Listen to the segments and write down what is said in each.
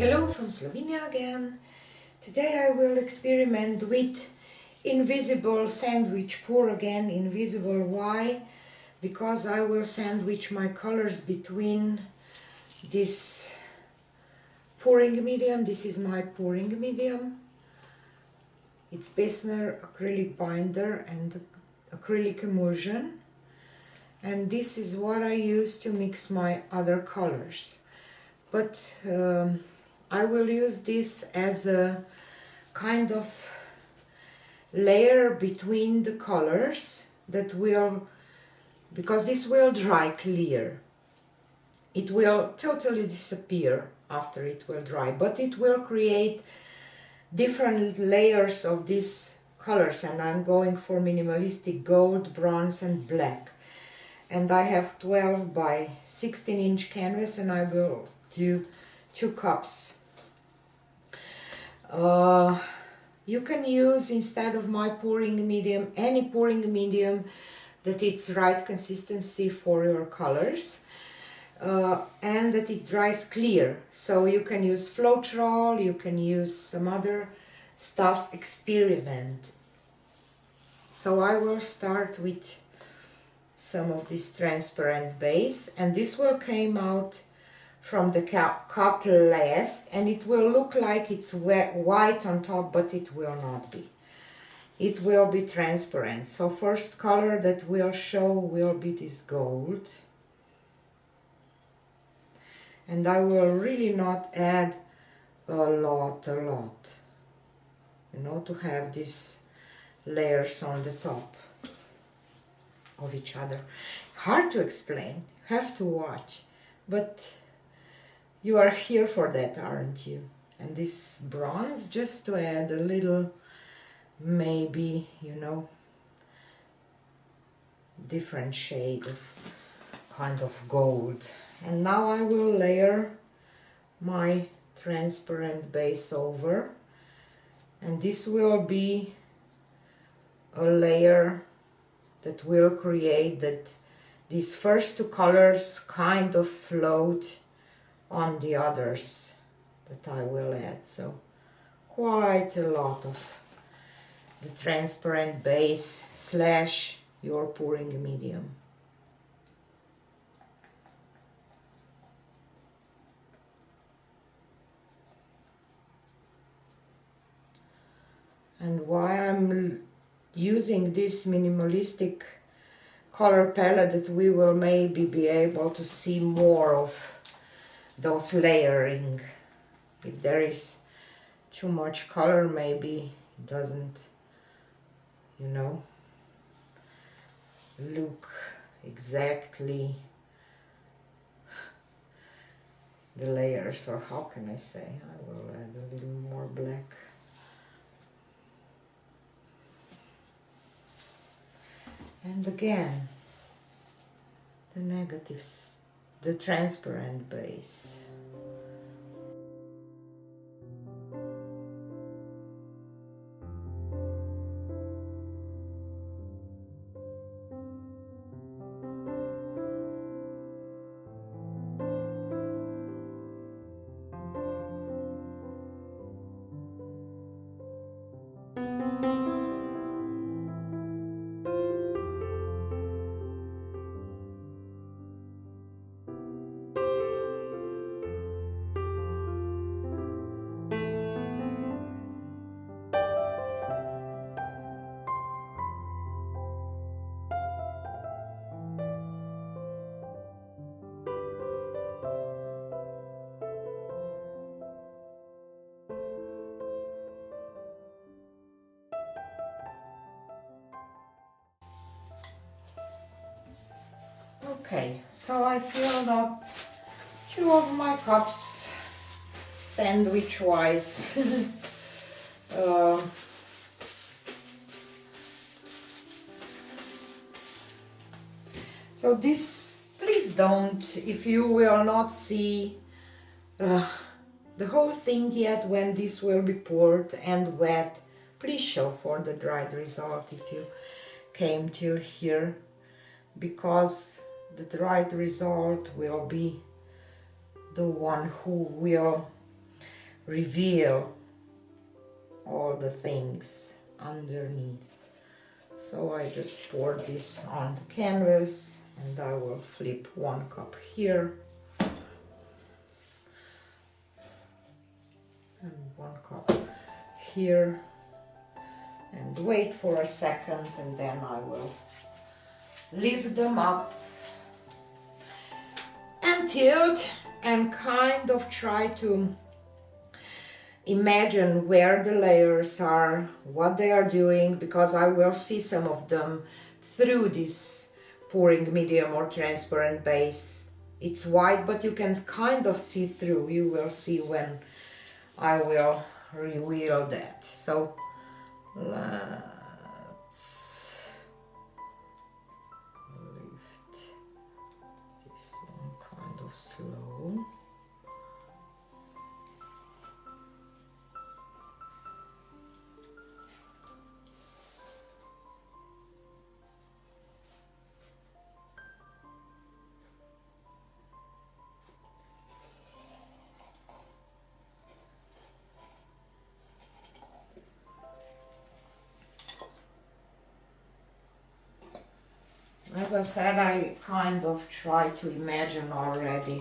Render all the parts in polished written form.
Hello from Slovenia again. Today I will experiment with invisible sandwich pour again. Invisible, why? Because I will sandwich my colors between this pouring medium. This is my pouring medium. It's Bessner acrylic binder and acrylic emulsion. And this is what I use to mix my other colors. But I will use this as a kind of layer between the colors that will, because this will dry clear. It will totally disappear after it will dry, but it will create different layers of these colors, and I'm going for minimalistic gold, bronze and black. And I have 12 by 16 inch canvas, and I will do 2 cups. You can use, instead of my pouring medium, any pouring medium that it's right consistency for your colors, and that it dries clear. So you can use Floetrol, you can use some other stuff. Experiment. So I will start with some of this transparent base, and this will come out from the cup last, and it will look like it's white on top, but it will not be. It will be transparent. So first color that will show will be this gold, and I will really not add a lot, you know, to have these layers on the top of each other. Hard to explain, have to watch, but you are here for that, aren't you? And this bronze, just to add a little, maybe, you know, different shade of kind of gold. And now I will layer my transparent base over, and this will be a layer that will create that these first 2 colors kind of float on the others that I will add. So quite a lot of the transparent base slash your pouring medium. And why I'm using this minimalistic color palette, that we will maybe be able to see more of those layering. If there is too much color, maybe it doesn't, you know, look exactly the layers, or how can I say? I will add a little more black. And again, the negatives, the transparent base. Okay, so I filled up 2 of my cups sandwich wise. So this, please don't, if you will not see the whole thing yet when this will be poured and wet, please show for the dried result if you came till here, because the dried result will be the one who will reveal all the things underneath. So I just pour this on the canvas and I will flip 1 cup here and 1 cup here and wait for a second, and then I will lift them up and tilt and kind of try to imagine where the layers are, what they are doing, because I will see some of them through this pouring medium or transparent base. It's white, but you can kind of see through. You will see when I will reveal that. So let's lift this one kind of slow. As I said, I kind of try to imagine already.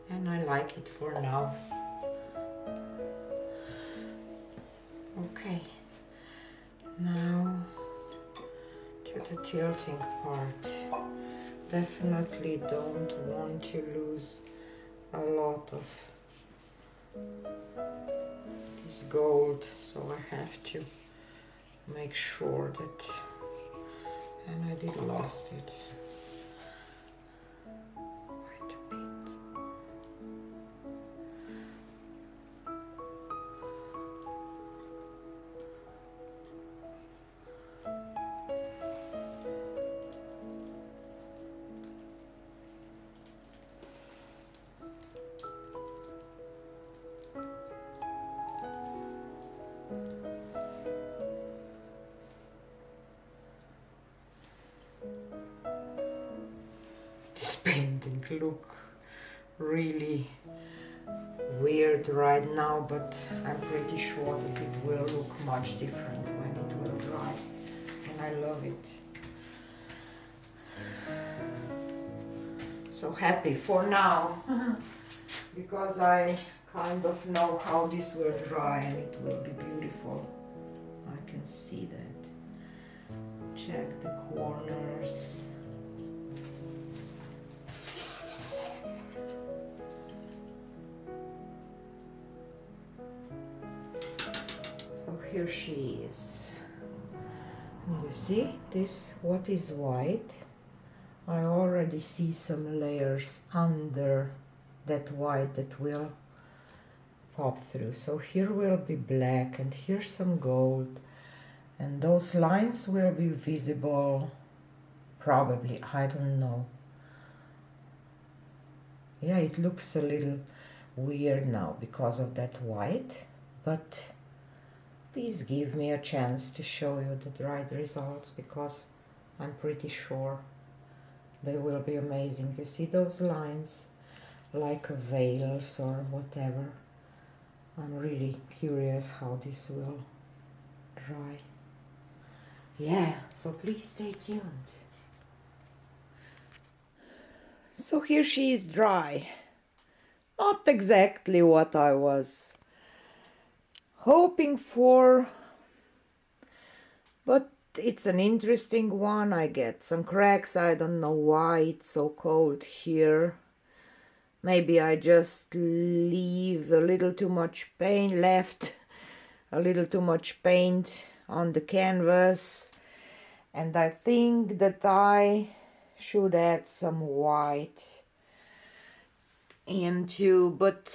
And I like it for now. Okay, now to the tilting part. Definitely don't want to lose a lot of this gold, so I have to make sure that, and I did lost it quite a bit. This painting look really weird right now, but I'm pretty sure that it will look much different when it will dry, and I love it. So happy for now because I kind of know how this will dry and it will be beautiful. I can see that. Check the corners. So here she is. And you see this, what is white? I already see some layers under that white that will pop through. So here will be black and here's some gold, and those lines will be visible probably, I don't know. Yeah, it looks a little weird now because of that white, but please give me a chance to show you the right results, because I'm pretty sure they will be amazing. You see those lines like veils or whatever. I'm really curious how this will dry. Yeah, so please stay tuned. So here she is dry. Not exactly what I was hoping for, but it's an interesting one. I get some cracks. I don't know why it's so cold here. Maybe I just leave a little too much paint left, a little too much paint on the canvas, and I think that I should add some white into, but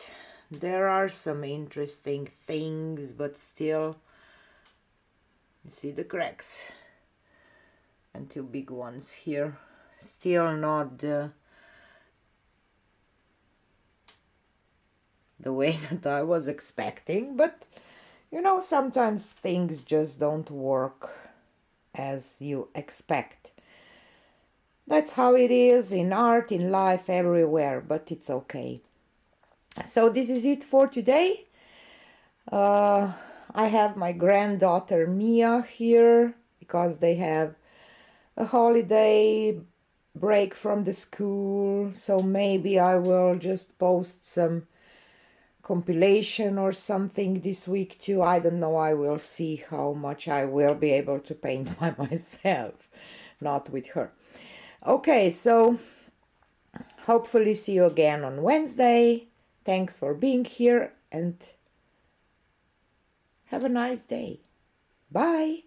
there are some interesting things, but still, you see the cracks and two big ones here. Still not the way that I was expecting, but You know, sometimes things just don't work as you expect. That's how it is in art, in life, everywhere, but it's okay. So this is it for today. I have my granddaughter Mia here because they have a holiday break from the school, so maybe I will just post some compilation or something this week too. I don't know, I will see how much I will be able to paint by myself, not with her. Okay, so hopefully see you again on Wednesday. Thanks for being here and have a nice day. Bye.